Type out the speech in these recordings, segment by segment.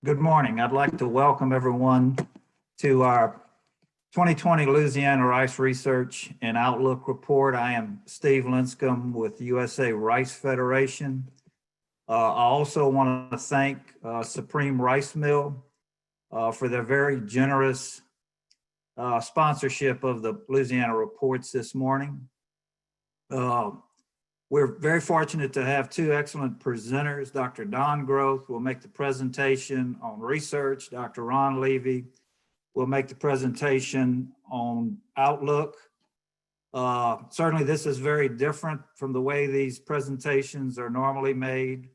Good morning. I'd like to welcome everyone to our 2020 Louisiana Rice Research and Outlook Report. I am Steve Linscomb with USA Rice Federation. I also want to thank Supreme Rice Mill for their very generous sponsorship of the Louisiana Reports this morning. We're very fortunate to have two excellent presenters. Dr. Don Groth will make the presentation on research. Dr. Ron Levy will make the presentation on Outlook. Certainly this is very different from the way these presentations are normally made.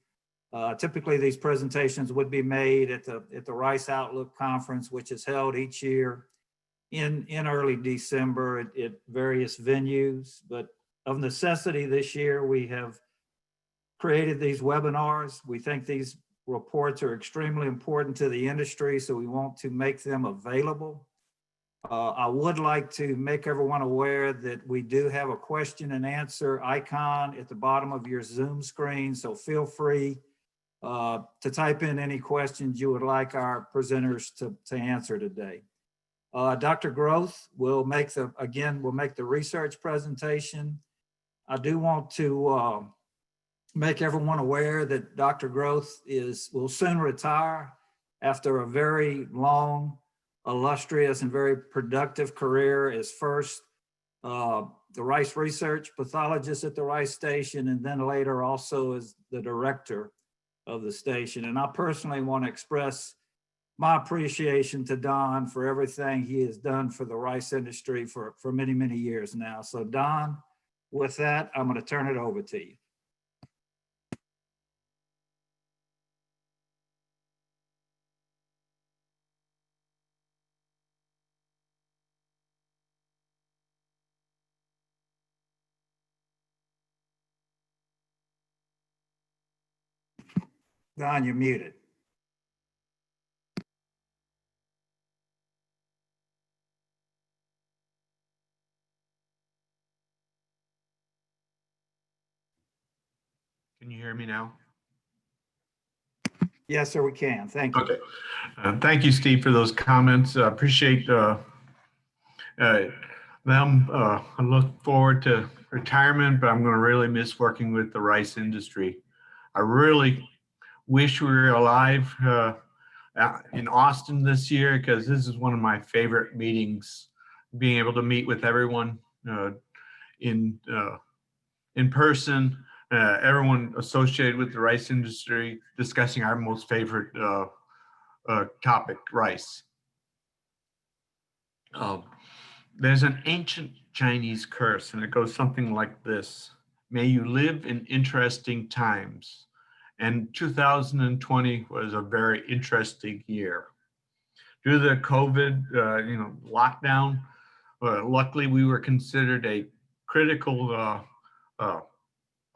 Typically these presentations would be made at the Rice Outlook Conference, which is held each year in early December at various venues. But of necessity this year, we have created these webinars. We think these reports are extremely important to the industry, so we want to make them available. I would like to make everyone aware that we do have a question and answer icon at the bottom of your Zoom screen, so feel free to type in any questions you would like our presenters to answer today. Dr. Groth will make the research presentation. I do want to make everyone aware that Dr. Groth will soon retire after a very long, illustrious, and very productive career as first the rice research pathologist at the Rice Station, and then later also as the director of the station. And I personally want to express my appreciation to Don for everything he has done for the rice industry for many, many years now. So Don, with that, I'm going to turn it over to you. Don, you're muted. Can you hear me now? Yes, sir, we can. Thank you. Okay. Thank you, Steve, for those comments. Appreciate them. I look forward to retirement, but I'm going to really miss working with the rice industry. I really wish we were alive in Austin this year, because this is one of my favorite meetings, being able to meet with everyone in person. Everyone associated with the rice industry, discussing our most favorite topic, rice. There's an ancient Chinese curse, and it goes something like this: may you live in interesting times. And 2020 was a very interesting year. Due to the COVID lockdown, luckily we were considered a critical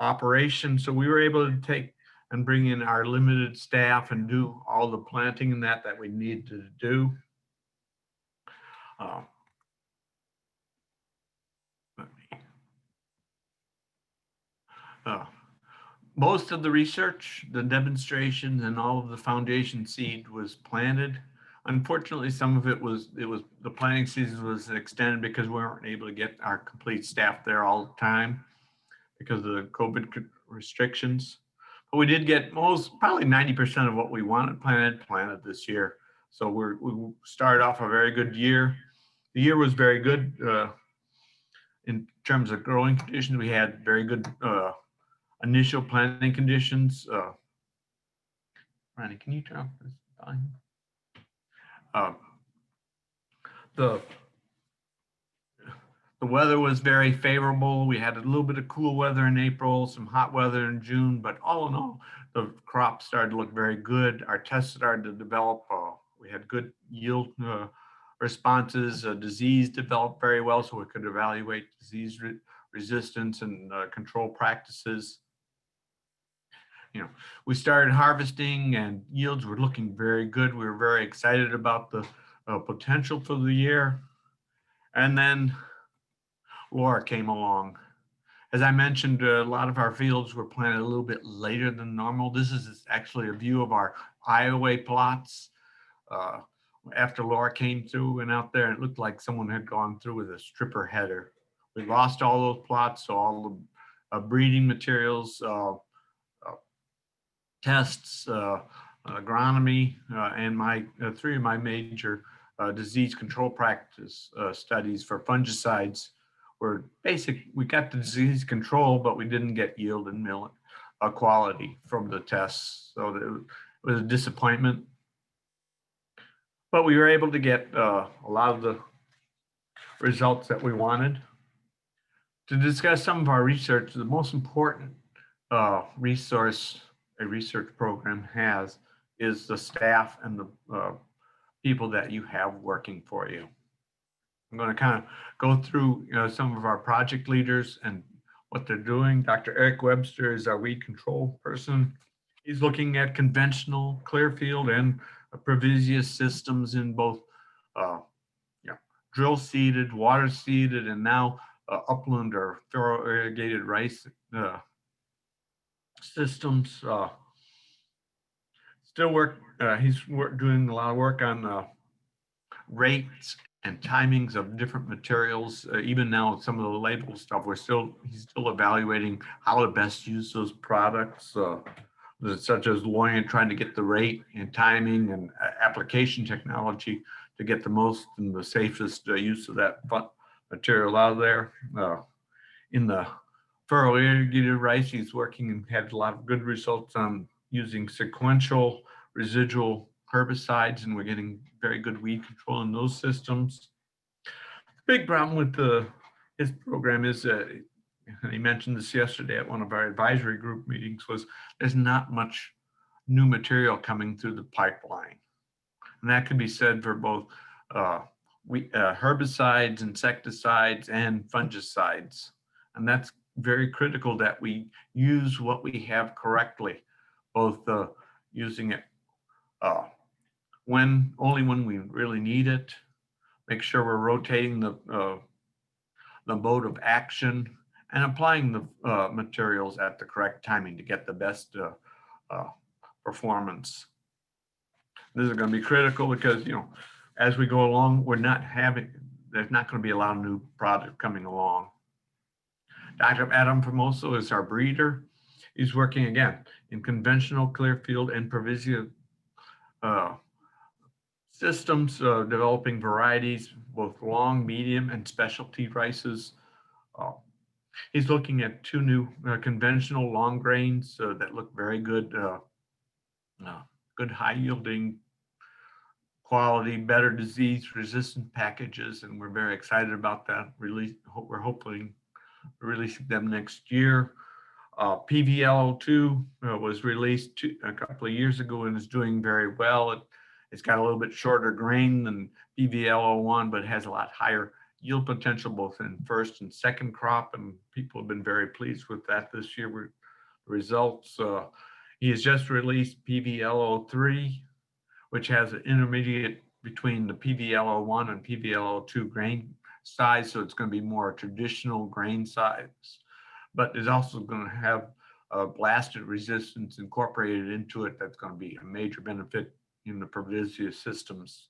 operation, so we were able to take and bring in our limited staff and do all the planting and that we needed to do. Most of the research, the demonstrations, and all of the foundation seed was planted. Unfortunately, some of it was the planting season was extended because we weren't able to get our complete staff there all the time because of the COVID restrictions. But we did get probably 90% of what we wanted planted this year. So we started off a very good year. The year was very good in terms of growing conditions. We had very good initial planting conditions. Ronnie, can you turn off this volume? The weather was very favorable. We had a little bit of cool weather in April, some hot weather in June, but all in all, the crop started to look very good. Our tests started to develop. We had good yield responses. Disease developed very well, so we could evaluate disease resistance and control practices. We started harvesting and yields were looking very good. We were very excited about the potential for the year. And then Laura came along. As I mentioned, a lot of our fields were planted a little bit later than normal. This is actually a view of our Iowa plots. After Laura came through and out there, it looked like someone had gone through with a stripper header. We lost all those plots, so all the breeding materials, tests, agronomy, and my three of my major disease control practice studies for fungicides were basic. We got the disease control, but we didn't get yield and millet quality from the tests. So it was a disappointment. But we were able to get a lot of the results that we wanted. To discuss some of our research, the most important resource a research program has is the staff and the people that you have working for you. I'm going to kind of go through some of our project leaders and what they're doing. Dr. Eric Webster is our weed control person. He's looking at conventional Clearfield and Previsius systems in both drill seeded, water seeded, and now upland or Furrow irrigated rice systems. He's doing a lot of work on rates and timings of different materials. Even now, some of the label stuff, he's still evaluating how to best use those products, such as Loyan trying to get the rate and timing and application technology to get the most and the safest use of that material out of there. In the Furrow irrigated rice, he's working and had a lot of good results on using sequential residual herbicides, and we're getting very good weed control in those systems. The big problem with his program is, and he mentioned this yesterday at one of our advisory group meetings, was there's not much new material coming through the pipeline. And that could be said for both herbicides, insecticides, and fungicides. And that's very critical that we use what we have correctly, both using it only when we really need it, make sure we're rotating the mode of action, and applying the materials at the correct timing to get the best performance. This is going to be critical because, as we go along, there's not going to be a lot of new product coming along. Dr. Adam Formoso is our breeder. He's working again in conventional Clearfield and Previsius systems, developing varieties, both long, medium, and specialty rices. He's looking at two new conventional long grains that look very good, good high yielding quality, better disease resistant packages, and we're very excited about that release. We're hoping releasing them next year. PVL02 was released a couple of years ago and is doing very well. It's got a little bit shorter grain than PVL01, but it has a lot higher yield potential both in first and second crop, and people have been very pleased with that this year with results. He has just released PVL03, which has an intermediate between the PVL01 and PVL02 grain size, so it's going to be more traditional grain size, but it's also going to have blasted resistance incorporated into it. That's going to be a major benefit in the Previsius systems.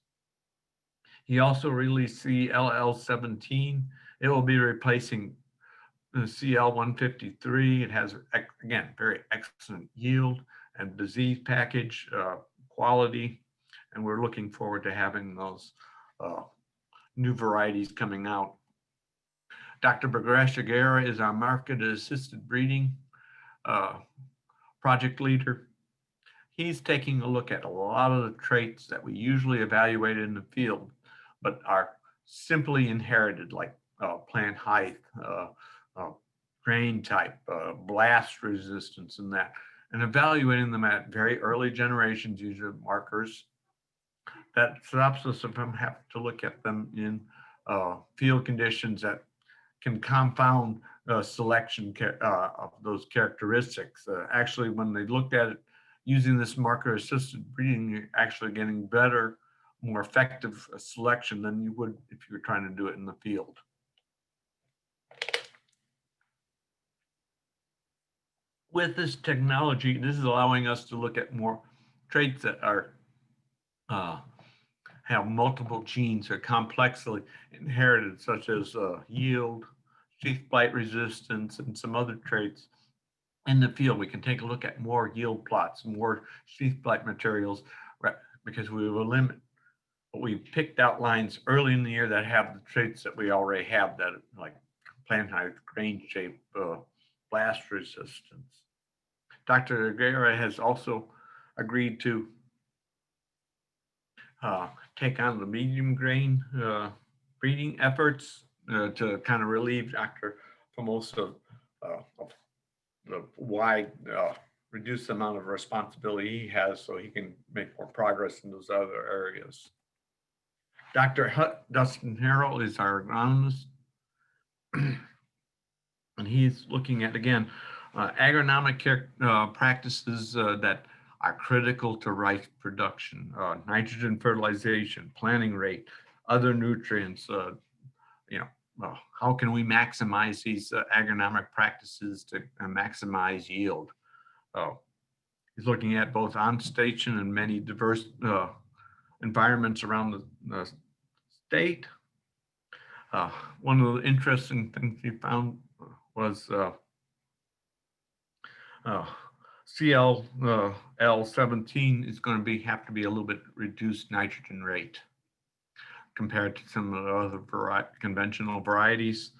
He also released CLL17. It will be replacing the CL153. It has, again, very excellent yield and disease package quality, and we're looking forward to having those new varieties coming out. Dr. Bhagresh Aguirre is our market assisted breeding project leader. He's taking a look at a lot of the traits that we usually evaluate in the field, but are simply inherited, like plant height, grain type, blast resistance, and that, and evaluating them at very early generations using markers. That stops us from having to look at them in field conditions that can confound selection of those characteristics. Actually, when they looked at it using this marker assisted breeding, you're actually getting better, more effective selection than you would if you were trying to do it in the field. with this technology, this is allowing us to look at more traits that are have multiple genes or complexly inherited, such as yield, sheath blight resistance, and some other traits in the field. We can take a look at more yield plots, more sheath blight materials, right, because we will limit. But we picked out lines early in the year that have the traits that we already have, that like plant height, grain shape, blast resistance. Dr. Guerra has also agreed to take on the medium grain breeding efforts to kind of relieve Dr. Famosa of the wide, reduce the amount of responsibility he has so he can make more progress in those other areas. Dr. Dustin Harrell is our agronomist, and he's looking at, again, agronomic practices that are critical to rice production, nitrogen fertilization, planting rate, other nutrients, how can we maximize these agronomic practices to maximize yield? He's looking at both on station and many diverse environments around the state. One of the interesting things he found was CL-L17 is going to have to be a little bit reduced nitrogen rate compared to some of the other conventional varieties.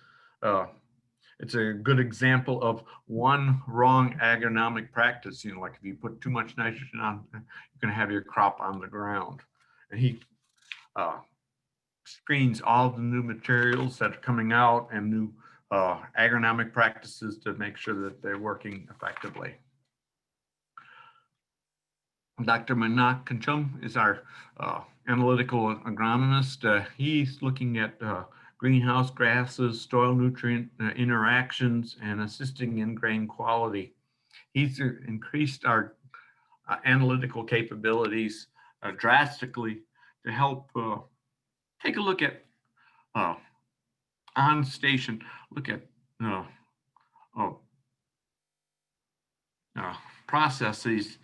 It's a good example of one wrong agronomic practice. Like if you put too much nitrogen on, you're going to have your crop on the ground. And he screens all the new materials that are coming out and new agronomic practices to make sure that they're working effectively. Dr. Manak Kanchum is our analytical agronomist. He's looking at greenhouse grasses, soil nutrient interactions, and assisting in grain quality. He's increased our analytical capabilities drastically to help take a look at on station, look at processes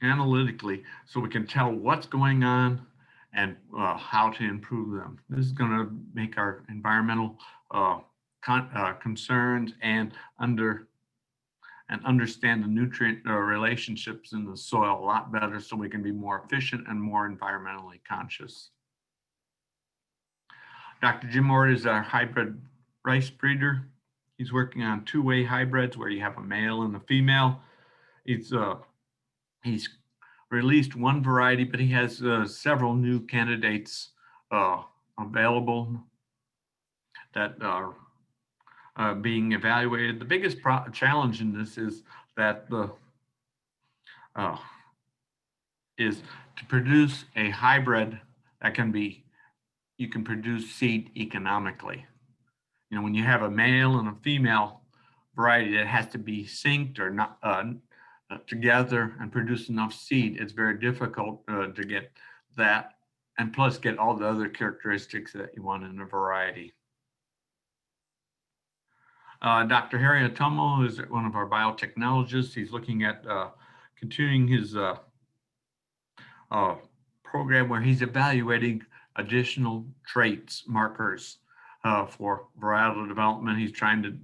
analytically so we can tell what's going on and how to improve them. This is going to make our environmental concerns and understand the nutrient relationships in the soil a lot better so we can be more efficient and more environmentally conscious. Dr. Jim Moore is our hybrid rice breeder. He's working on two-way hybrids where you have a male and a female. He's released one variety, but he has several new candidates available that are being evaluated. The biggest challenge in this is that is to produce a hybrid that you can produce seed economically. When you have a male and a female variety that has to be synced or not together and produce enough seed, it's very difficult to get that, and plus get all the other characteristics that you want in a variety. Dr. Harry Atomo is one of our biotechnologists. He's looking at continuing his program where he's evaluating additional traits, markers for varietal development. He's trying to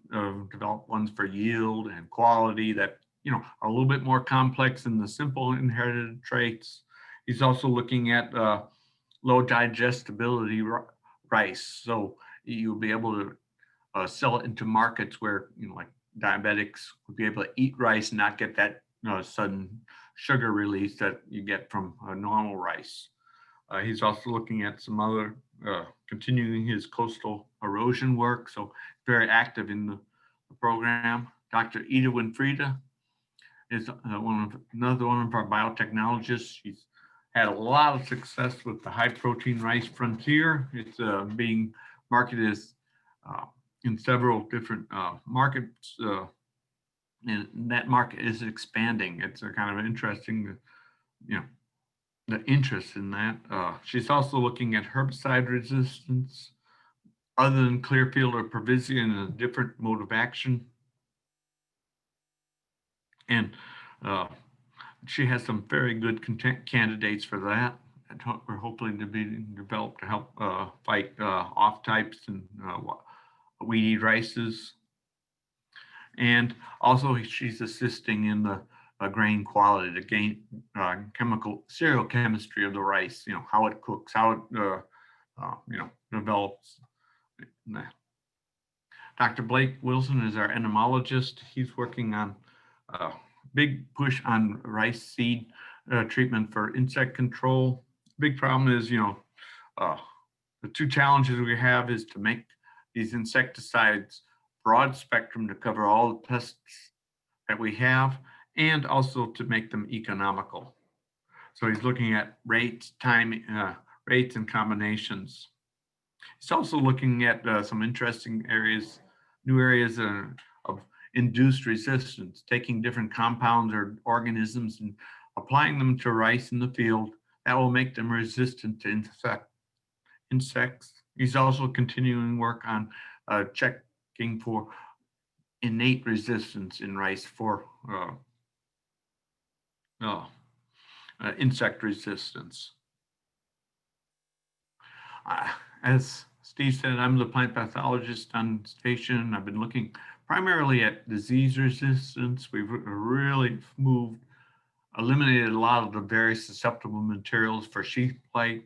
develop ones for yield and quality that are a little bit more complex than the simple inherited traits. He's also looking at low digestibility rice, so you'll be able to sell it into markets where like diabetics would be able to eat rice and not get that sudden sugar release that you get from normal rice. He's also looking at some other continuing his coastal erosion work, so very active in the program. Dr. Ida Winfrieda is another one of our biotechnologists. She's had a lot of success with the high protein rice frontier. It's being marketed as in several different markets, and that market is expanding. It's a kind of interesting, the interest in that. She's also looking at herbicide resistance, other than Clearfield or Provisia, in a different mode of action. And she has some very good candidates for that. And we're hoping to be developed to help fight off types and weedy rices. And also she's assisting in the grain quality, the chemical cereal chemistry of the rice, how it cooks, how it develops. Dr. Blake Wilson is our entomologist. He's working on a big push on rice seed treatment for insect control. Big problem is, the two challenges we have is to make these insecticides broad spectrum to cover all the pests that we have, and also to make them economical. So he's looking at rates, timing, rates and combinations. He's also looking at some interesting areas, new areas of induced resistance, taking different compounds or organisms and applying them to rice in the field that will make them resistant to insects. He's also continuing work on checking for innate resistance in rice for insect resistance. As Steve said, I'm the plant pathologist on station. I've been looking primarily at disease resistance. We've really eliminated a lot of the very susceptible materials for sheath blight,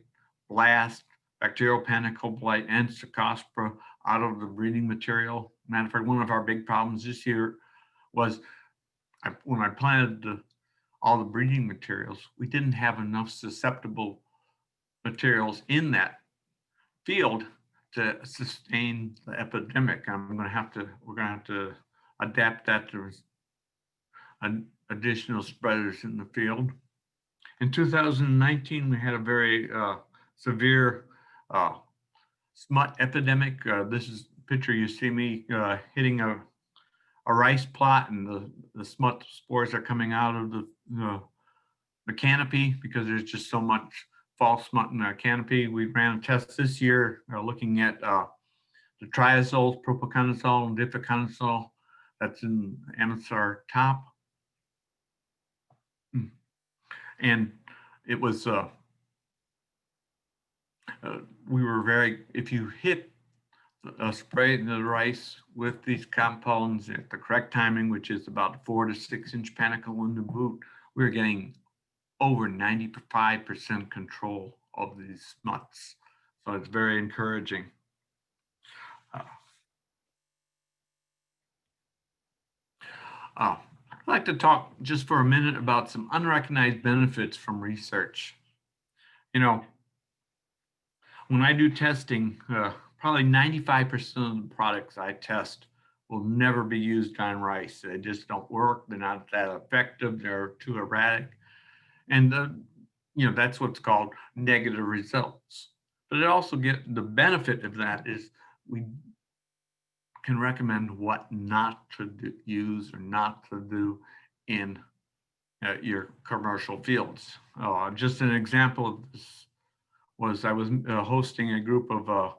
blast, bacterial panicle blight, and Cercospora out of the breeding material. Matter of fact, one of our big problems this year was when I planted all the breeding materials, we didn't have enough susceptible materials in that field to sustain the epidemic. We're going to have to adapt that to additional spreaders in the field. In 2019, we had a very severe smut epidemic. This is a picture you see me hitting a rice plot, and the smut spores are coming out of the canopy because there's just so much false smut in our canopy. We ran a test this year looking at the triazoles, propiconazole and dipiconazole. That's in MSR top. And it was, we were if you hit spray the rice with these compounds at the correct timing, which is about 4 to 6 inch panicle in the boot, we were getting over 95% control of these smuts. So it's very encouraging. I'd like to talk just for a minute about some unrecognized benefits from research. When I do testing, probably 95% of the products I test will never be used on rice. They just don't work. They're not that effective. They're too erratic. And that's what's called negative results. But it also the benefit of that is we can recommend what not to use or not to do in your commercial fields. Just an example of this was I was hosting a group of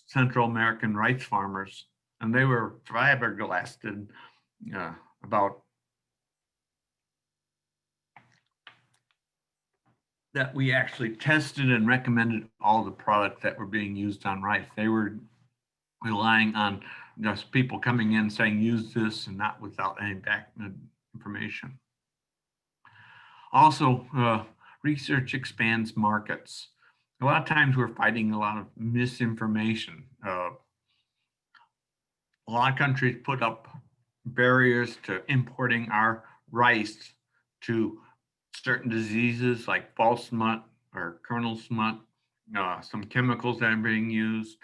Central American rice farmers, and they were flabbergasted about that we actually tested and recommended all the products that were being used on rice. They were relying on just people coming in saying, use this, and not without any back information. Also, research expands markets. A lot of times we're fighting a lot of misinformation. A lot of countries put up barriers to importing our rice to certain diseases like false smut or kernel smut, some chemicals that are being used,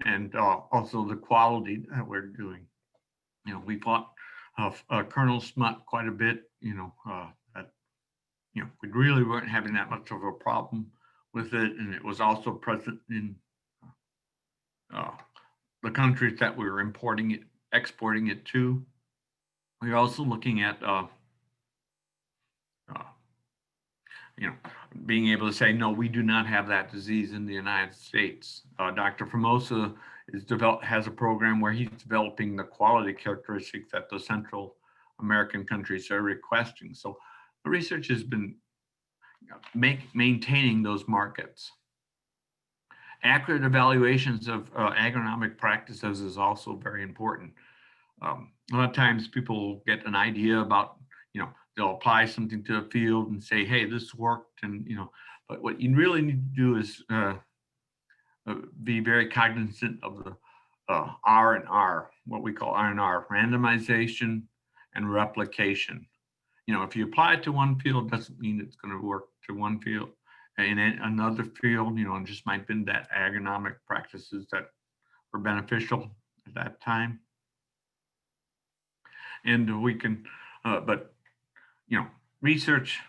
and also the quality that we're doing. We fought kernel smut quite a bit, we really weren't having that much of a problem with it, and it was also present in the countries that we were exporting it to. We're also looking at being able to say, no, we do not have that disease in the United States. Dr. Formosa has a program where he's developing the quality characteristics that the Central American countries are requesting. So the research has been maintaining those markets. Accurate evaluations of agronomic practices is also very important. A lot of times people get an idea about, they'll apply something to a field and say, hey, this worked. And, but what you really need to do is be very cognizant of the R&R, what we call R&R, randomization and replication. If you apply it to one field, doesn't mean it's going to work to one field. In another field, it just might have been that agronomic practices that were beneficial at that time. And we can, research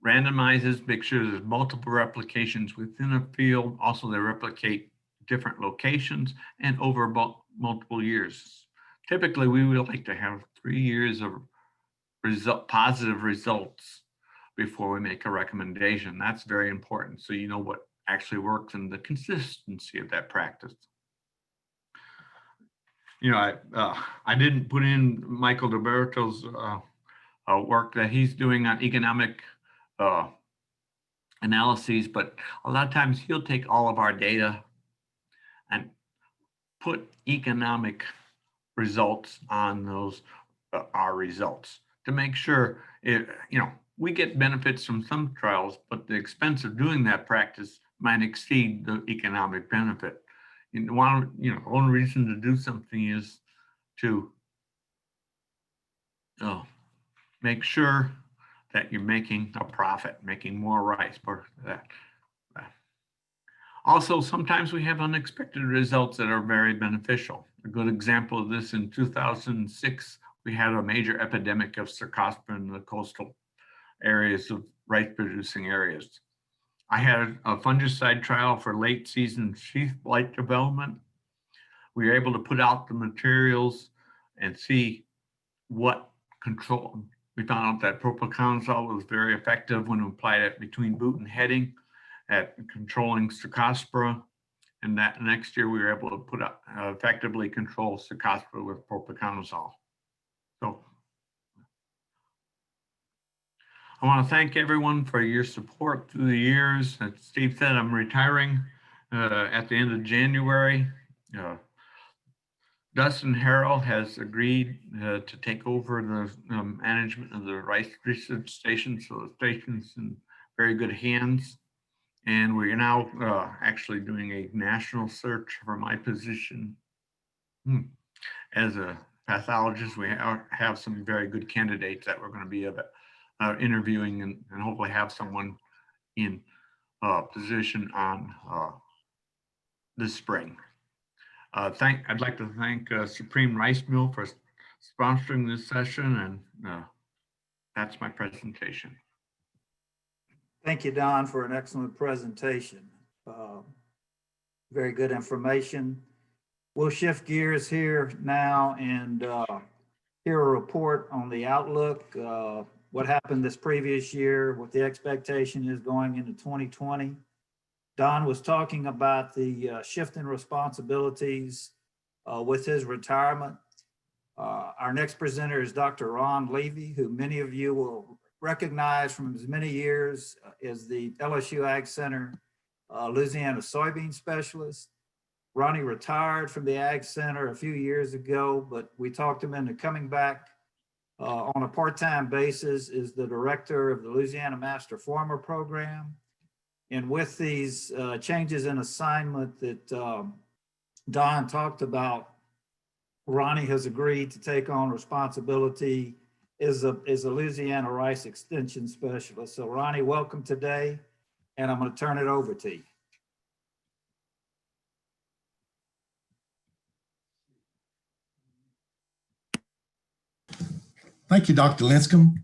randomizes, make sure there's multiple replications within a field. Also, they replicate different locations and over multiple years. Typically, we would like to have 3 years of positive results before we make a recommendation. That's very important, so you know what actually works and the consistency of that practice. I didn't put in Michael DeBerto's work that he's doing on economic analyses, but a lot of times he'll take all of our data and put economic results on those our results to make sure we get benefits from some trials, but the expense of doing that practice might exceed the economic benefit. One reason to do something is to make sure that you're making a profit, making more rice for that. Also, sometimes we have unexpected results that are very beneficial. A good example of this, in 2006, we had a major epidemic of Cercospora in the coastal areas of rice producing areas. I had a fungicide trial for late season sheath blight development. We were able to put out the materials and see what control. We found out that propiconazole was very effective when we applied it between boot and heading at controlling Cercospora. And that next year we were able to put up effectively control Cercospora with propiconazole. So I want to thank everyone for your support through the years. As Steve said, I'm retiring at the end of January. Dustin Harrell has agreed to take over the management of the rice research station, so the station's in very good hands. And we're now actually doing a national search for my position. As a pathologist, we have some very good candidates that we're going to be interviewing and hopefully have someone in position on this spring. I'd like to thank Supreme Rice Mill for sponsoring this session, and that's my presentation. Thank you, Don, for an excellent presentation. Very good information. We'll shift gears here now and hear a report on the outlook, what happened this previous year, what the expectation is going into 2020. Don was talking about the shift in responsibilities with his retirement. Our next presenter is Dr. Ron Levy, who many of you will recognize from his many years as the LSU AgCenter Louisiana soybean specialist. Ronnie retired from the AgCenter a few years ago, but we talked him into coming back on a part-time basis as the director of the Louisiana Master Farmer Program. And with these changes in assignment that Don talked about, Ronnie has agreed to take on responsibility as a Louisiana Rice Extension Specialist. So Ronnie, welcome today, and I'm going to turn it over to you. Thank you, Dr. Linscomb.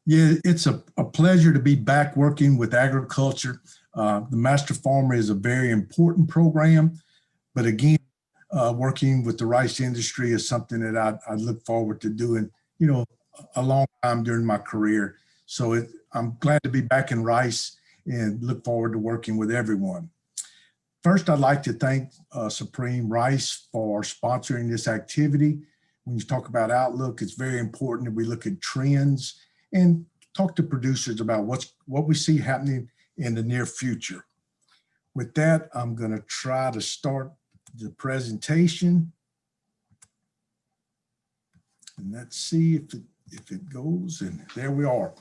Yeah, it's a pleasure to be back working with agriculture. The Master Farmer is a very important program, but again, working with the rice industry is something that I look forward to doing, a long time during my career. So I'm glad to be back in rice and look forward to working with everyone. First, I'd like to thank Supreme Rice for sponsoring this activity. When you talk about outlook, it's very important that we look at trends and talk to producers about what we see happening in the near future. With that, I'm going to try to start the presentation. And let's see if it goes. And there we are.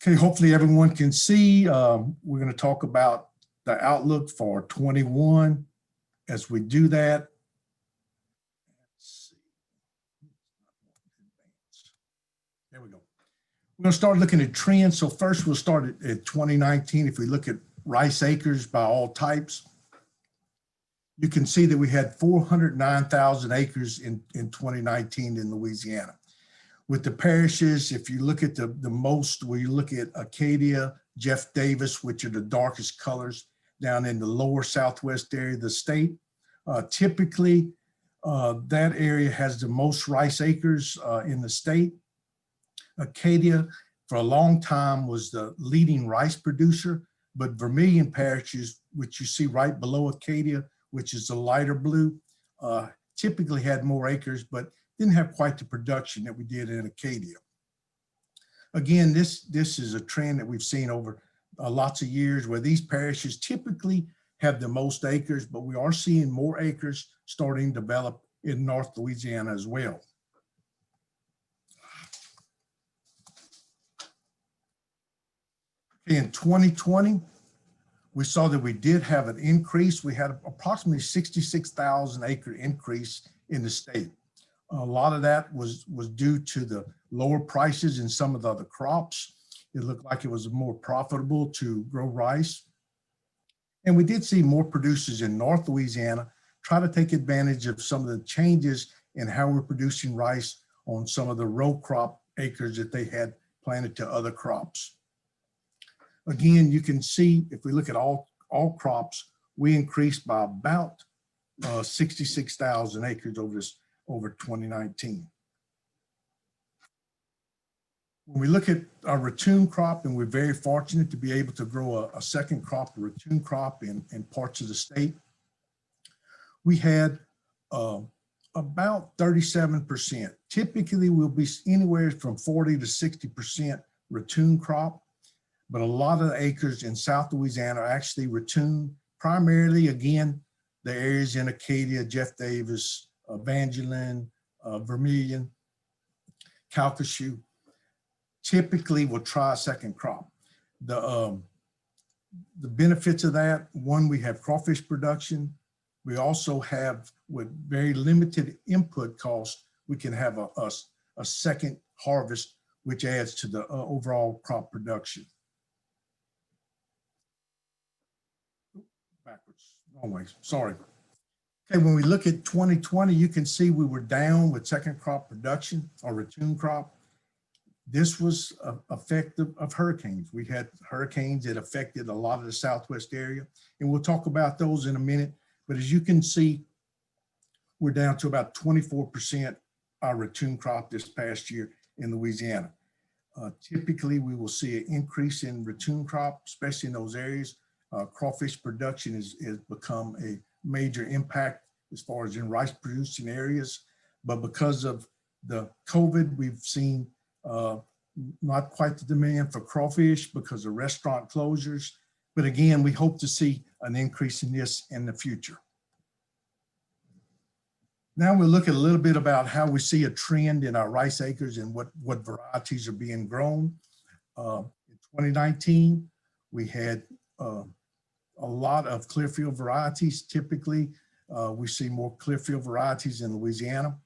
Okay, hopefully everyone can see. We're going to talk about the outlook for 21. As we do that, let's see. There we go. We're going to start looking at trends. So first we'll start at 2019. If we look at rice acres by all types, you can see that we had 409,000 acres in 2019 in Louisiana. With the parishes, if you look at the most, where you look at Acadia, Jeff Davis, which are the darkest colors down in the lower southwest area of the state, typically that area has the most rice acres in the state. Acadia, for a long time, was the leading rice producer, but Vermilion parishes, which you see right below Acadia, which is the lighter blue, typically had more acres, but didn't have quite the production that we did in Acadia. Again, this is a trend that we've seen over lots of years, where these parishes typically have the most acres, but we are seeing more acres starting to develop in North Louisiana as well. In 2020, we saw that we did have an increase. We had approximately 66,000 acre increase in the state. A lot of that was due to the lower prices in some of the other crops. It looked like it was more profitable to grow rice. And we did see more producers in North Louisiana try to take advantage of some of the changes in how we're producing rice on some of the row crop acres that they had planted to other crops. Again, you can see if we look at all crops, we increased by about 66,000 acres over 2019. When we look at our ratoon crop, and we're very fortunate to be able to grow a second crop, a ratoon crop in parts of the state, we had about 37%. Typically, we'll be anywhere from 40 to 60% ratoon crop. But a lot of the acres in South Louisiana are actually ratoon, primarily, again, the areas in Acadia, Jeff Davis, Evangeline, Vermilion, Calcasieu. Typically, we'll try a second crop. The benefits of that, one, we have crawfish production. We also have, with very limited input cost, we can have a second harvest, which adds to the overall crop production. Backwards, wrong way, sorry. Okay, when we look at 2020, you can see we were down with second crop production, or ratoon crop. This was effective of hurricanes. We had hurricanes that affected a lot of the southwest area, and we'll talk about those in a minute. But as you can see, we're down to about 24% our ratoon crop this past year in Louisiana. Typically, we will see an increase in ratoon crop, especially in those areas. Crawfish production has become a major impact as far as in rice producing areas. But because of the COVID, we've seen not quite the demand for crawfish because of restaurant closures. But again, we hope to see an increase in this in the future. Now we'll look at a little bit about how we see a trend in our rice acres and what varieties are being grown. In 2019, we had a lot of Clearfield varieties. Typically, we see more Clearfield varieties in Louisiana.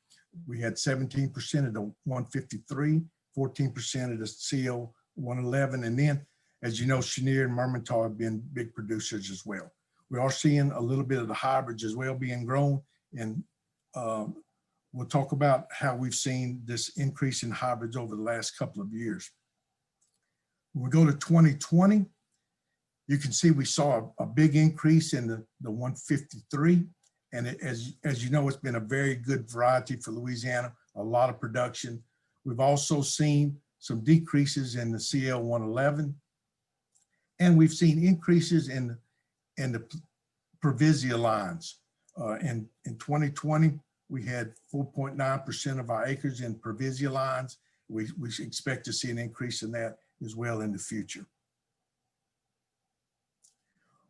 We had 17% of the 153, 14% of the CO 111, and then, as you know, Chenier and Mermentau have been big producers as well. We are seeing a little bit of the hybrids as well being grown, and we'll talk about how we've seen this increase in hybrids over the last couple of years. When we go to 2020, you can see we saw a big increase in the 153. And as you know, it's been a very good variety for Louisiana, a lot of production. We've also seen some decreases in the CL 111. And we've seen increases in the Provisia lines. In 2020, we had 4.9% of our acres in Pervisia lines. We expect to see an increase in that as well in the future.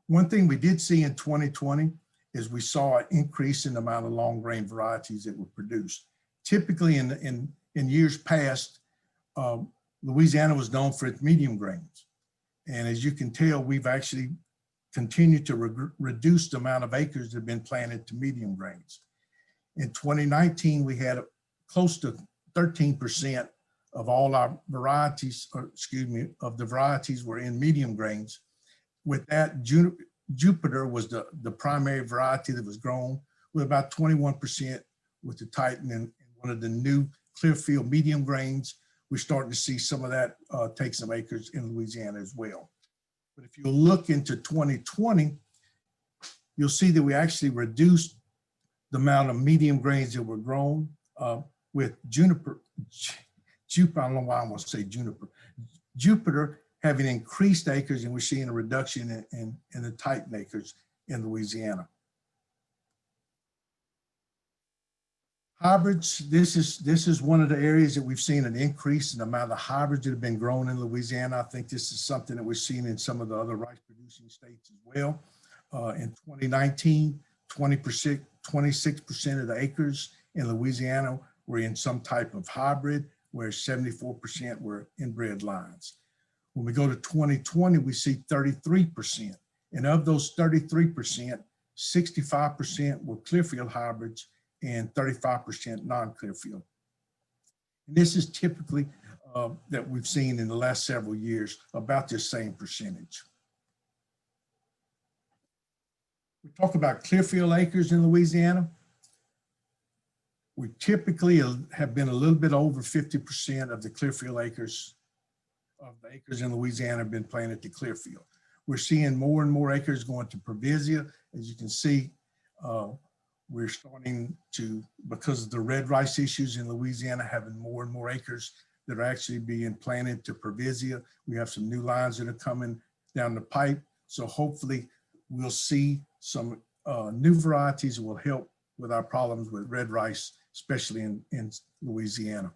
One thing we did see in 2020 is we saw an increase in the amount of long grain varieties that were produced. Typically in years past, Louisiana was known for its medium grains. And as you can tell, we've actually continued to reduce the amount of acres that have been planted to medium grains. In 2019, we had close to 13% of all our varieties, or excuse me, of the varieties were in medium grains. With that, Jupiter was the primary variety that was grown, with about 21% with the Titan and one of the new Clearfield medium grains. We're starting to see some of that take some acres in Louisiana as well. But if you look into 2020, you'll see that we actually reduced the amount of medium grains that were grown with Jupiter, I don't know why I want to say Juniper, Jupiter having increased acres, and we're seeing a reduction in the Titan acres in Louisiana. Hybrids, this is one of the areas that we've seen an increase in the amount of hybrids that have been grown in Louisiana. I think this is something that we're seeing in some of the other rice producing states as well. In 2019, 26% of the acres in Louisiana were in some type of hybrid, where 74% were inbred lines. When we go to 2020, we see 33%. And of those 33%, 65% were Clearfield hybrids and 35% non-Clearfield. And this is typically that we've seen in the last several years, about this same percentage. We talk about Clearfield acres in Louisiana. We typically have been a little bit over 50% of the Clearfield acres in Louisiana have been planted to Clearfield. We're seeing more and more acres going to Pervisia. As you can see, we're starting to, because of the red rice issues in Louisiana, having more and more acres that are actually being planted to Pervisia. We have some new lines that are coming down the pipe. So hopefully we'll see some new varieties that will help with our problems with red rice, especially in Louisiana.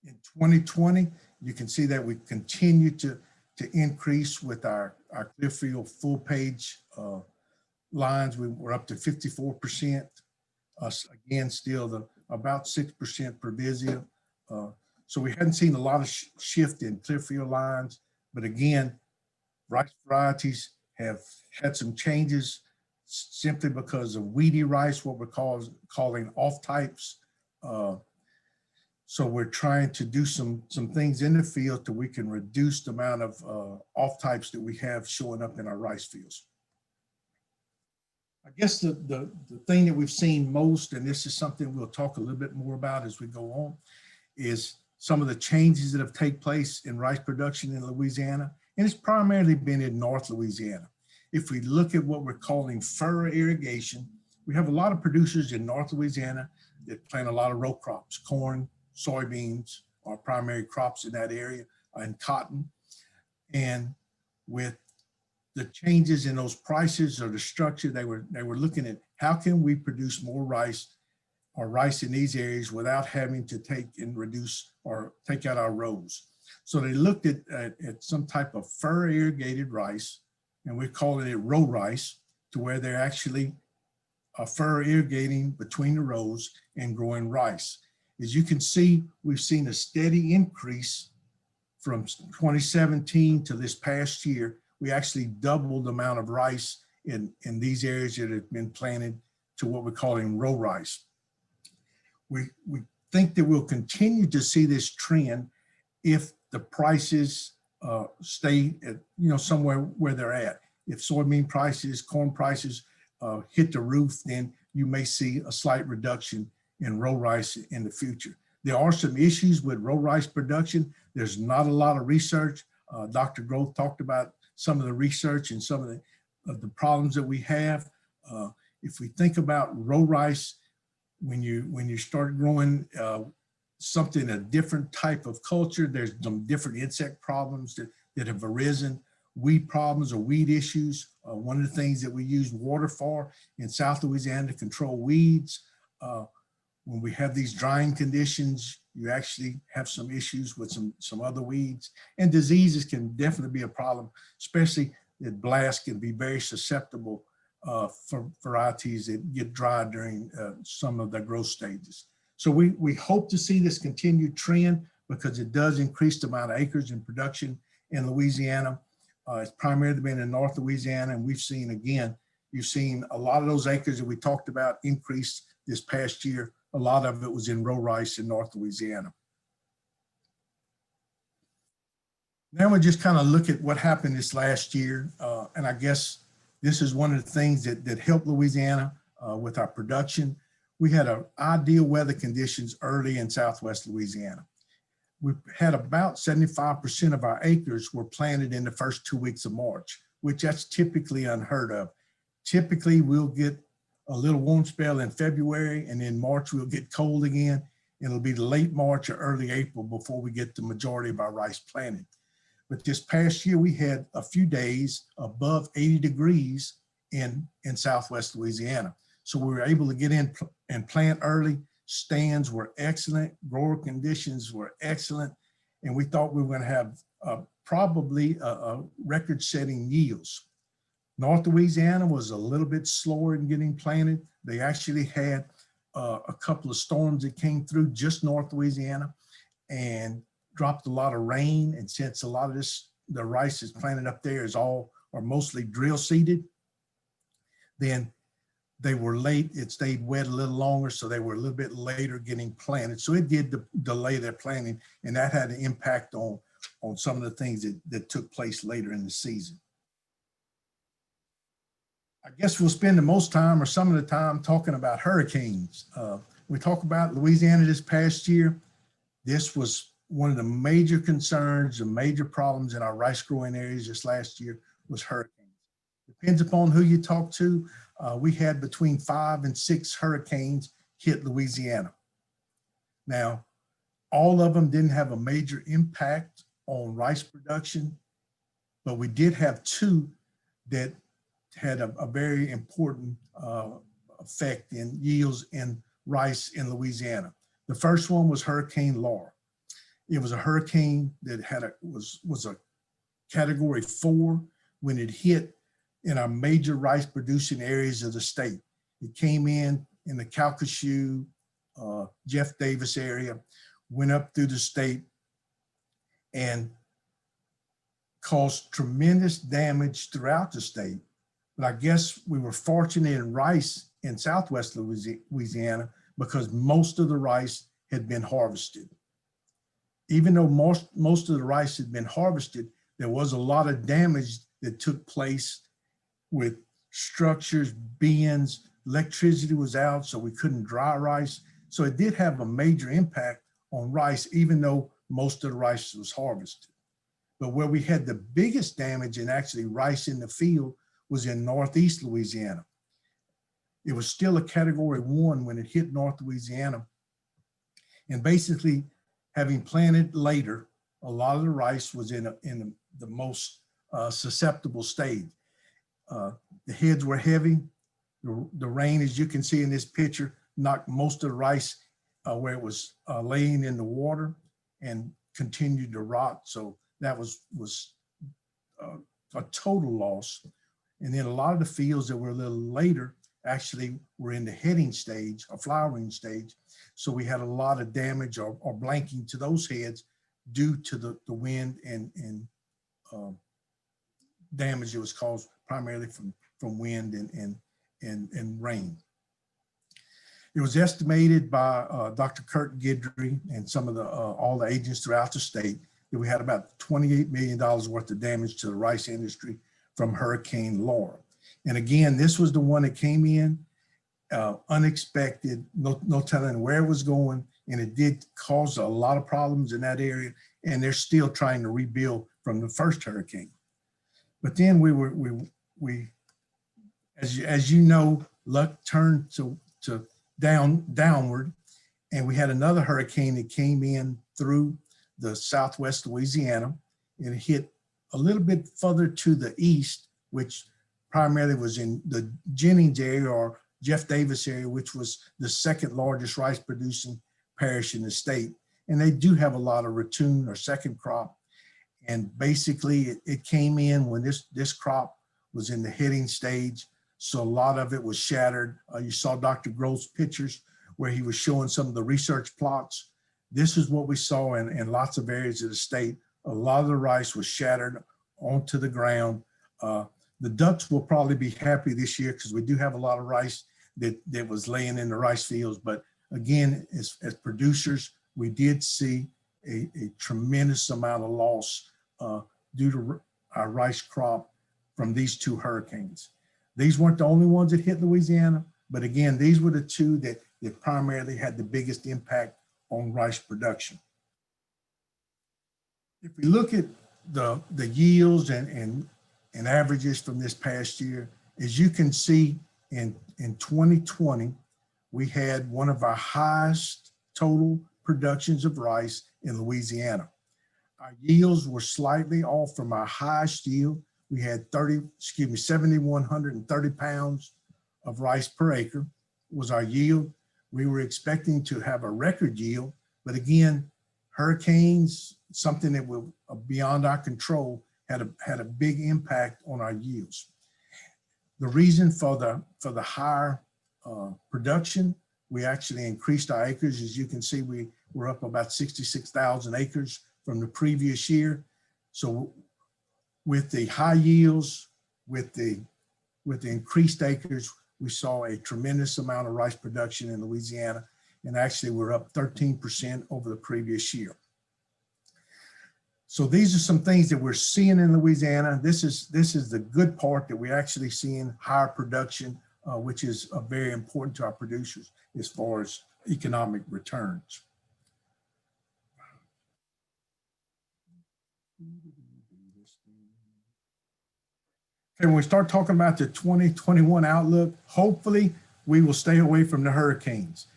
In 2020, you can see that we continue to increase with our Clearfield full page lines. We're up to 54%. Again, still about 6% Pervisia. So we hadn't seen a lot of shift in Clearfield lines, but again, rice varieties have had some changes simply because of weedy rice, what we're calling off types. So we're trying to do some things in the field so we can reduce the amount of off types that we have showing up in our rice fields. I guess the thing that we've seen most, and this is something we'll talk a little bit more about as we go on, is some of the changes that have taken place in rice production in Louisiana, and it's primarily been in North Louisiana. If we look at what we're calling furrow irrigation, we have a lot of producers in North Louisiana that plant a lot of row crops. Corn, soybeans are primary crops in that area, and cotton. And with the changes in those prices or the structure, they were looking at how can we produce more rice or rice in these areas without having to take and reduce or take out our rows. So they looked at some type of furrow irrigated rice, and we're calling it row rice, to where they're actually furrow irrigating between the rows and growing rice. As you can see, we've seen a steady increase from 2017 to this past year. We actually doubled the amount of rice in these areas that have been planted to what we're calling row rice. We think that we'll continue to see this trend if the prices stay at, somewhere where they're at. If soybean prices, corn prices hit the roof, then you may see a slight reduction in row rice in the future. There are some issues with row rice production. There's not a lot of research. Dr. Groth talked about some of the research and some of the problems that we have. If we think about row rice, when you start growing something, a different type of culture, there's some different insect problems that have arisen. weed problems or weed issues. One of the things that we use water for in South Louisiana to control weeds. When we have these drying conditions, you actually have some issues with some other weeds, and diseases can definitely be a problem, especially that blast can be very susceptible for varieties that get dry during some of the growth stages. So we hope to see this continued trend because it does increase the amount of acres in production in Louisiana. It's primarily been in North Louisiana, and we've seen, again, you've seen a lot of those acres that we talked about increase this past year. A lot of it was in row rice in North Louisiana. Now we just kind of look at what happened this last year. And I guess this is one of the things that helped Louisiana with our production. We had ideal weather conditions early in Southwest Louisiana. We had about 75% of our acres were planted in the first 2 weeks of March, which that's typically unheard of. Typically we'll get a little warm spell in February, and in March we'll get cold again. It'll be late March or early April before we get the majority of our rice planted. But this past year, we had a few days above 80 degrees in Southwest Louisiana. So we were able to get in and plant early. Stands were excellent. Grower conditions were excellent. And we thought we were going to have probably a record-setting yields. North Louisiana was a little bit slower in getting planted. They actually had a couple of storms that came through just North Louisiana and dropped a lot of rain. And since a lot of the rice is planted up there is all or mostly drill seeded, then they were late. It stayed wet a little longer, so they were a little bit later getting planted. So it did delay their planting, and that had an impact on some of the things that took place later in the season. I guess we'll spend the most time or some of the time talking about hurricanes. We talk about Louisiana this past year. This was one of the major concerns and major problems in our rice growing areas this last year was hurricanes. Depends upon who you talk to. We had between 5 and 6 hurricanes hit Louisiana. Now, all of them didn't have a major impact on rice production, but we did have 2 that had a very important effect in yields in rice in Louisiana. The first one was Hurricane Laura. It was a hurricane that was a Category 4 when it hit in our major rice producing areas of the state. It came in the Calcasieu, Jeff Davis area, went up through the state and caused tremendous damage throughout the state. But I guess we were fortunate in rice in Southwest Louisiana because most of the rice had been harvested. Even though most of the rice had been harvested, there was a lot of damage that took place with structures, bins, electricity was out, so we couldn't dry rice. So it did have a major impact on rice, even though most of the rice was harvested. But where we had the biggest damage in actually rice in the field was in Northeast Louisiana. It was still a Category 1 when it hit North Louisiana. And basically, having planted later, a lot of the rice was in the most susceptible stage. The heads were heavy. The rain, as you can see in this picture, knocked most of the rice where it was laying in the water and continued to rot. So that was a total loss. And then a lot of the fields that were a little later actually were in the heading stage or flowering stage. So we had a lot of damage or blanking to those heads due to the wind and damage that was caused primarily from wind and rain. It was estimated by Dr. Kurt Guidry and some of all the agents throughout the state that we had about $28 million worth of damage to the rice industry from Hurricane Laura. And again, this was the one that came in unexpected, no telling where it was going, and it did cause a lot of problems in that area, and they're still trying to rebuild from the first hurricane. But then as you know, luck turned to downward, and we had another hurricane that came in through the Southwest Louisiana, and it hit a little bit further to the east, which primarily was in the Jennings area or Jeff Davis area, which was the second largest rice producing parish in the state. And they do have a lot of ratoon or second crop. And basically it came in when this crop was in the hitting stage. So a lot of it was shattered. You saw Dr. Groth's pictures where he was showing some of the research plots. This is what we saw in lots of areas of the state. A lot of the rice was shattered onto the ground. The ducks will probably be happy this year because we do have a lot of rice that was laying in the rice fields. But again, as producers, we did see a tremendous amount of loss due to our rice crop from these two hurricanes. These weren't the only ones that hit Louisiana, but again, these were the two that primarily had the biggest impact on rice production. If we look at the yields and averages from this past year, as you can see in 2020, we had one of our highest total productions of rice in Louisiana. Our yields were slightly off from our highest yield. We had 7,130 pounds of rice per acre was our yield. We were expecting to have a record yield, but again, hurricanes, something that was beyond our control, had a big impact on our yields. The reason for the higher production, we actually increased our acres. As you can see, we were up about 66,000 acres from the previous year. So with the high yields, with the increased acres, we saw a tremendous amount of rice production in Louisiana, and actually we're up 13% over the previous year. So these are some things that we're seeing in Louisiana. This is the good part, that we're actually seeing higher production, which is very important to our producers as far as economic returns. Okay, when we start talking about the 2021 outlook, hopefully we will stay away from the hurricanes.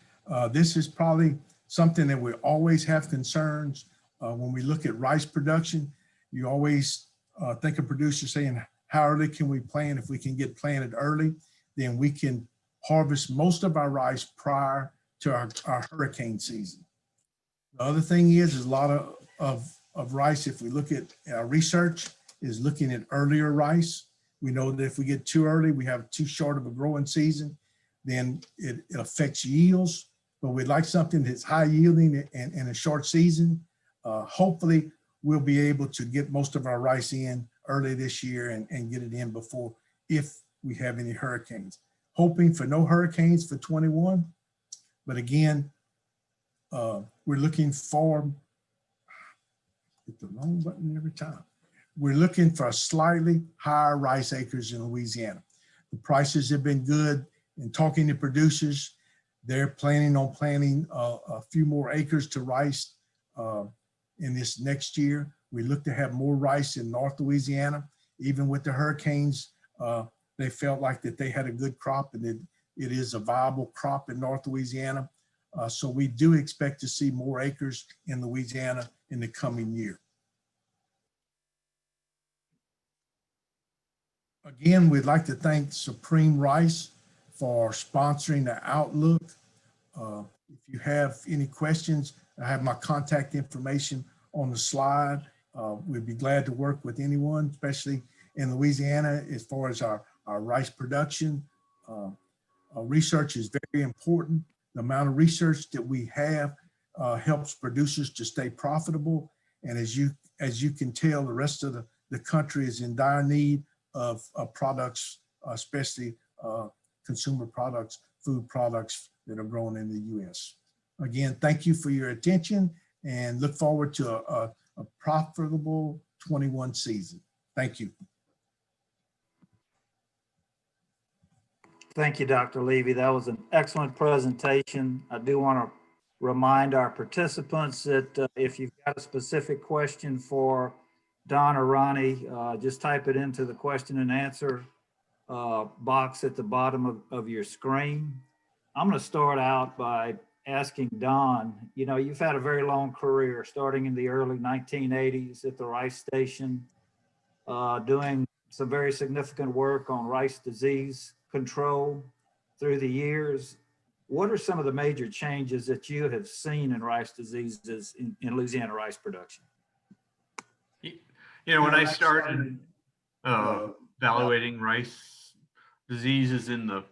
This is probably something that we always have concerns. When we look at rice production, you always think of producers saying, how early can we plant? If we can get planted early, then we can harvest most of our rice prior to our hurricane season. The other thing is a lot of rice, if we look at our research, is looking at earlier rice. We know that if we get too early, we have too short of a growing season, then it affects yields. But we'd like something that's high yielding and a short season. Hopefully we'll be able to get most of our rice in early this year and get it in before, if we have any hurricanes. Hoping for no hurricanes for 21. But again, we're looking for, hit the wrong button every time. We're looking for a slightly higher rice acres in Louisiana. The prices have been good. In talking to producers, they're planning on planting a few more acres to rice in this next year. We look to have more rice in North Louisiana. Even with the hurricanes, they felt like that they had a good crop, and it is a viable crop in North Louisiana. So we do expect to see more acres in Louisiana in the coming year. Again, we'd like to thank Supreme Rice for sponsoring the Outlook. If you have any questions, I have my contact information on the slide. We'd be glad to work with anyone, especially in Louisiana, as far as our rice production. Research is very important. The amount of research that we have helps producers to stay profitable. And as you can tell, the rest of the country is in dire need of products, especially consumer products, food products that are grown in the U.S. Again, thank you for your attention, and look forward to a profitable 21 season. Thank you. Thank you, Dr. Levy. That was an excellent presentation. I do want to remind our participants that if you've got a specific question for Don or Ronnie, just type it into the question and answer box at the bottom of your screen. I'm going to start out by asking Don, you know, you've had a very long career starting in the early 1980s at the rice station. doing some very significant work on rice disease control through the years. What are some of the major changes that you have seen in rice diseases in Louisiana rice production? You know, when I started evaluating rice diseases in the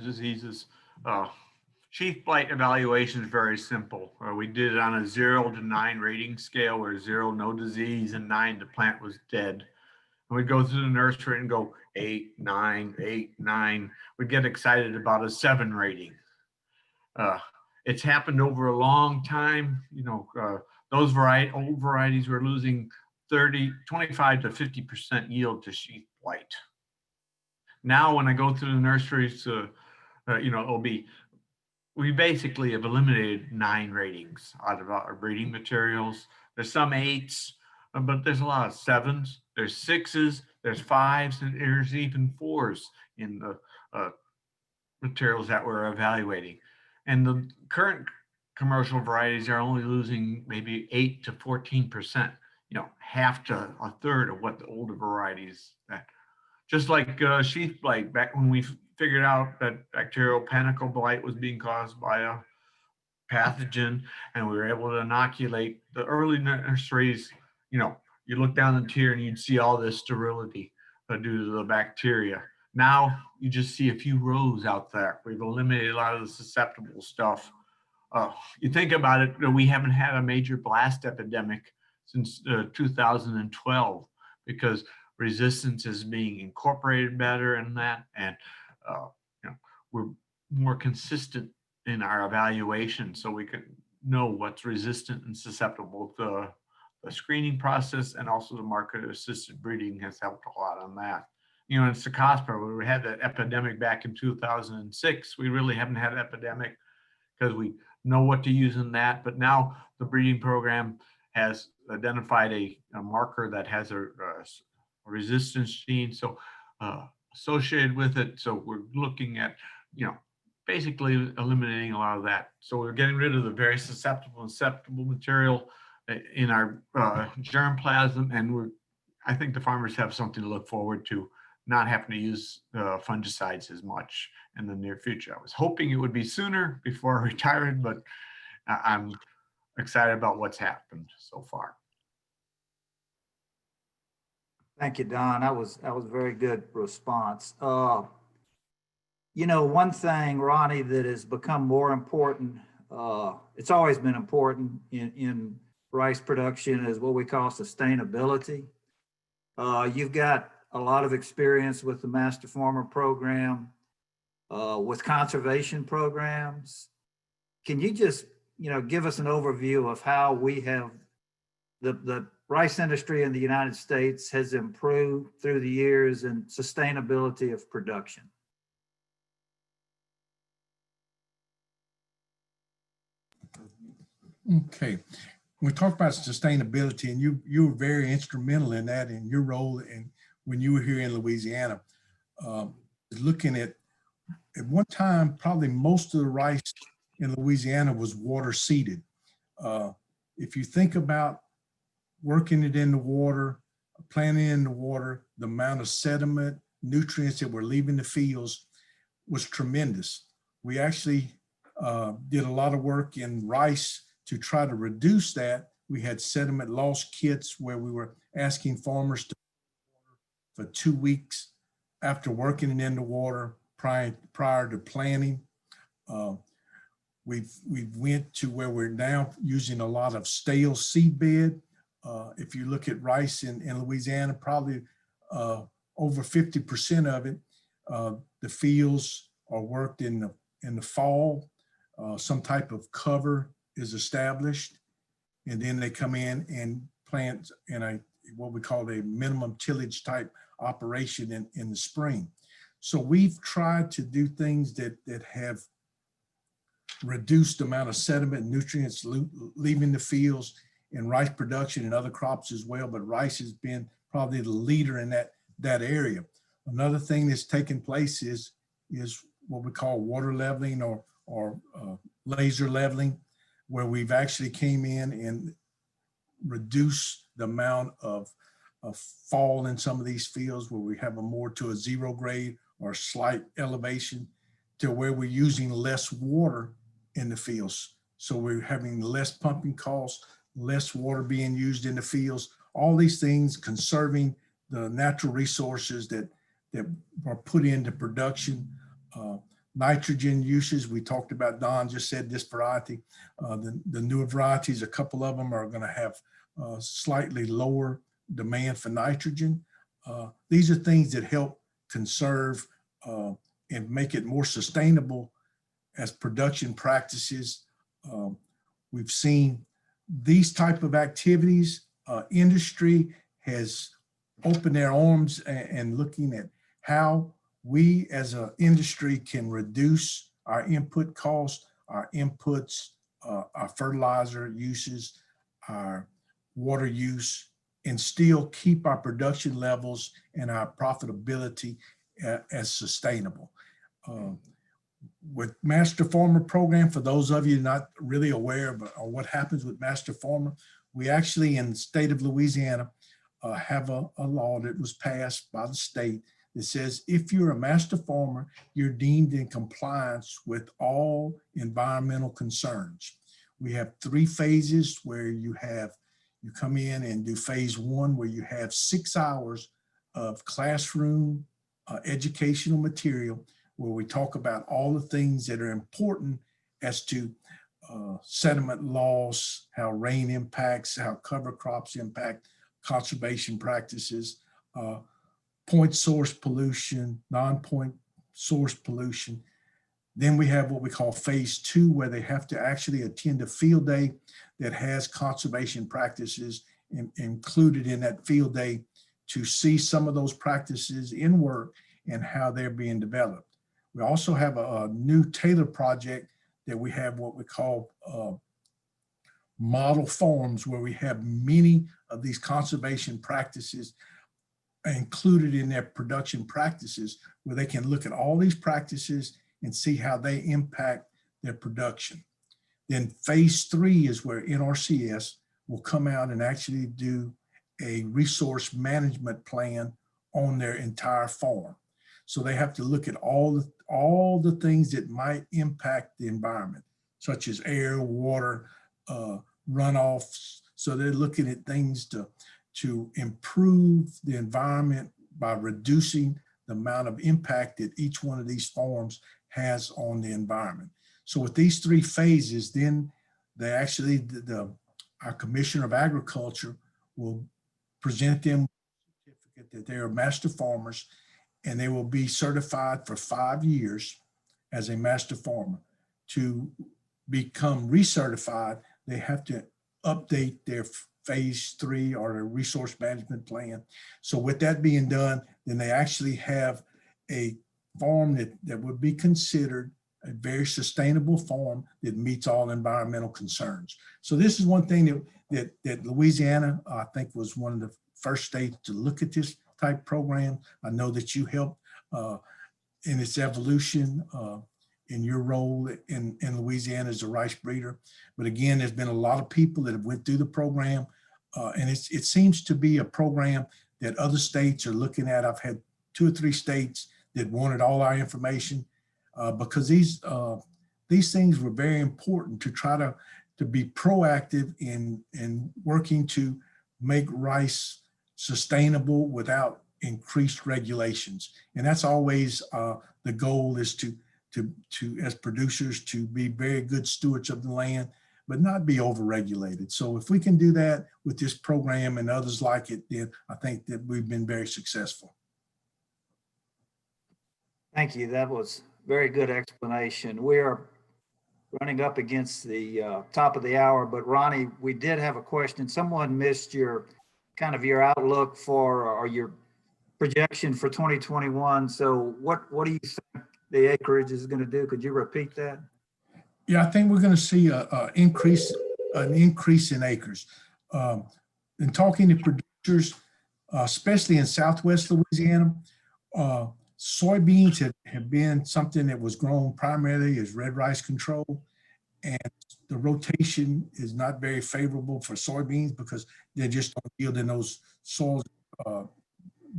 diseases, sheath blight evaluation is very simple. We did it on a 0 to 9 rating scale, where 0, no disease, and 9, the plant was dead. And we'd go through the nursery and go 8, 9, 8, 9. We'd get excited about a 7 rating. It's happened over a long time. You know, those old varieties were losing 25 to 50% yield to sheath blight. Now, when I go through the nurseries, you know, we basically have eliminated 9 ratings out of our breeding materials. There's some 8s, but there's a lot of 7s. There's 6s, there's 5s, and there's even 4s in the materials that we're evaluating. And the current commercial varieties are only losing maybe 8 to 14%, you know, half to a third of what the older varieties that. Just like sheath blight, back when we figured out that bacterial panicle blight was being caused by a pathogen, and we were able to inoculate the early nurseries, you know, you look down the tier and you'd see all this sterility due to the bacteria. Now you just see a few rows out there. We've eliminated a lot of the susceptible stuff. You think about it, we haven't had a major blast epidemic since 2012 because resistance is being incorporated better in that, and you know, we're more consistent in our evaluation, so we can know what's resistant and susceptible to the screening process, and also the market-assisted breeding has helped a lot on that. You know, in Cercospora, where we had that epidemic back in 2006, we really haven't had an epidemic because we know what to use in that, but now the breeding program has identified a marker that has a resistance gene, so associated with it. So we're looking at, you know, basically eliminating a lot of that. So we're getting rid of the very susceptible and susceptible material in our germplasm, and I think the farmers have something to look forward to, not having to use fungicides as much in the near future. I was hoping it would be sooner before I retired, but I'm excited about what's happened so far. Thank you, Don. That was a very good response. You know, one thing, Ronnie, that has become more important, it's always been important in rice production, is what we call sustainability. You've got a lot of experience with the Master Farmer program, with conservation programs. Can you just, you know, give us an overview of how we have the rice industry in the United States has improved through the years in sustainability of production? Okay. When we talk about sustainability, and you were very instrumental in that in your role in when you were here in Louisiana, looking at one time, probably most of the rice in Louisiana was water seeded. If you think about working it in the water, planting it in the water, the amount of sediment, nutrients that were leaving the fields was tremendous. We actually did a lot of work in rice to try to reduce that. We had sediment loss kits where we were asking farmers to for 2 weeks after working it in the water prior to planting. We've went to where we're now using a lot of stale seed bed. If you look at rice in Louisiana, probably over 50% of it, the fields are worked in the fall. Some type of cover is established, and then they come in and plant in what we call a minimum tillage type operation in the spring. So we've tried to do things that have reduced the amount of sediment and nutrients leaving the fields in rice production and other crops as well, but rice has been probably the leader in that area. Another thing that's taken place is what we call water leveling or laser leveling, where we've actually came in and reduce the amount of fall in some of these fields where we have a more to a 0 grade or slight elevation, to where we're using less water in the fields. So we're having less pumping costs, less water being used in the fields, all these things, conserving the natural resources that are put into production. Nitrogen uses, we talked about, Don just said this variety. The newer varieties, a couple of them are gonna have slightly lower demand for nitrogen. These are things that help conserve and make it more sustainable as production practices. We've seen these type of activities. Industry has opened their arms and looking at how we as an industry can reduce our input costs, our inputs, our fertilizer uses, our water use, and still keep our production levels and our profitability as sustainable. With Master Farmer Program, for those of you not really aware of what happens with Master Farmer, we actually in the state of Louisiana have a law that was passed by the state that says if you're a master farmer, you're deemed in compliance with all environmental concerns. We have 3 phases where you come in and do phase 1, where you have 6 hours of classroom educational material where we talk about all the things that are important as to sediment loss, how rain impacts, how cover crops impact conservation practices, point source pollution, non-point source pollution. Then we have what we call phase 2, where they have to actually attend a field day that has conservation practices included in that field day to see some of those practices in work and how they're being developed. We also have a new Taylor project that we have what we call model farms, where we have many of these conservation practices included in their production practices, where they can look at all these practices and see how they impact their production. Then phase 3 is where NRCS will come out and actually do a resource management plan on their entire farm. So they have to look at all the things that might impact the environment, such as air, water, runoffs. So they're looking at things to improve the environment by reducing the amount of impact that each one of these farms has on the environment. So with these 3 phases, then they actually, our Commissioner of Agriculture will present them a certificate that they are master farmers, and they will be certified for 5 years as a master farmer. To become recertified, they have to update their phase 3 or their resource management plan. So with that being done, then they actually have a farm that would be considered a very sustainable farm that meets all environmental concerns. So this is one thing that Louisiana, I think, was one of the first states to look at this type program. I know that you helped in its evolution in your role in Louisiana as a rice breeder. But again, there's been a lot of people that have went through the program, and it seems to be a program that other states are looking at. I've had 2 or 3 states that wanted all our information because these things were very important to try to be proactive in working to make rice sustainable without increased regulations. And that's always the goal, is to as producers to be very good stewards of the land, but not be overregulated. So if we can do that with this program and others like it, then I think that we've been very successful. Thank you. That was very good explanation. We are running up against the top of the hour, but Ronnie, we did have a question. Someone missed your outlook for, or your projection for 2021. So what do you think the acreage is going to do? Could you repeat that? Yeah, I think we're going to see an increase in acres. In talking to producers, especially in Southwest Louisiana, soybeans have been something that was grown primarily as red rice control, and the rotation is not very favorable for soybeans because they just don't yield in those soils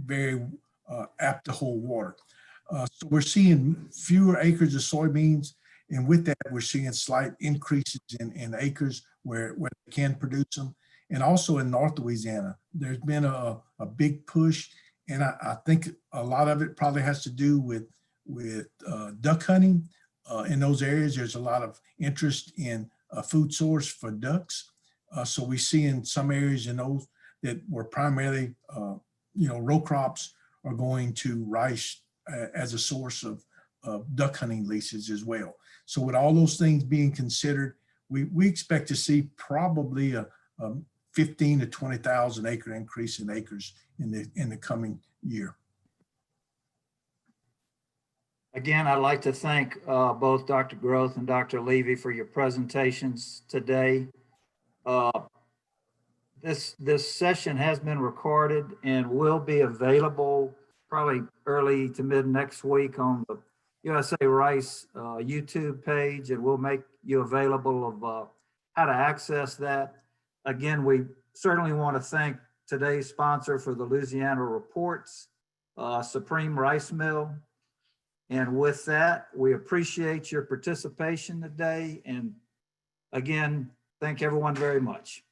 very apt to hold water. So we're seeing fewer acres of soybeans, and with that, we're seeing slight increases in acres where they can produce them. And also in North Louisiana, there's been a big push, and I think a lot of it probably has to do with duck hunting. In those areas, there's a lot of interest in a food source for ducks. So we see in some areas in those that were primarily, row crops are going to rice as a source of duck hunting leases as well. So with all those things being considered, we expect to see probably a 15 to 20,000 acre increase in acres in the coming year. Again, I'd like to thank both Dr. Groth and Dr. Levy for your presentations today. This session has been recorded and will be available probably early to mid next week on the USA Rice YouTube page, and we'll make you available of how to access that. Again, we certainly want to thank today's sponsor for the Louisiana Reports, Supreme Rice Mill. And with that, we appreciate your participation today. And again, thank everyone very much.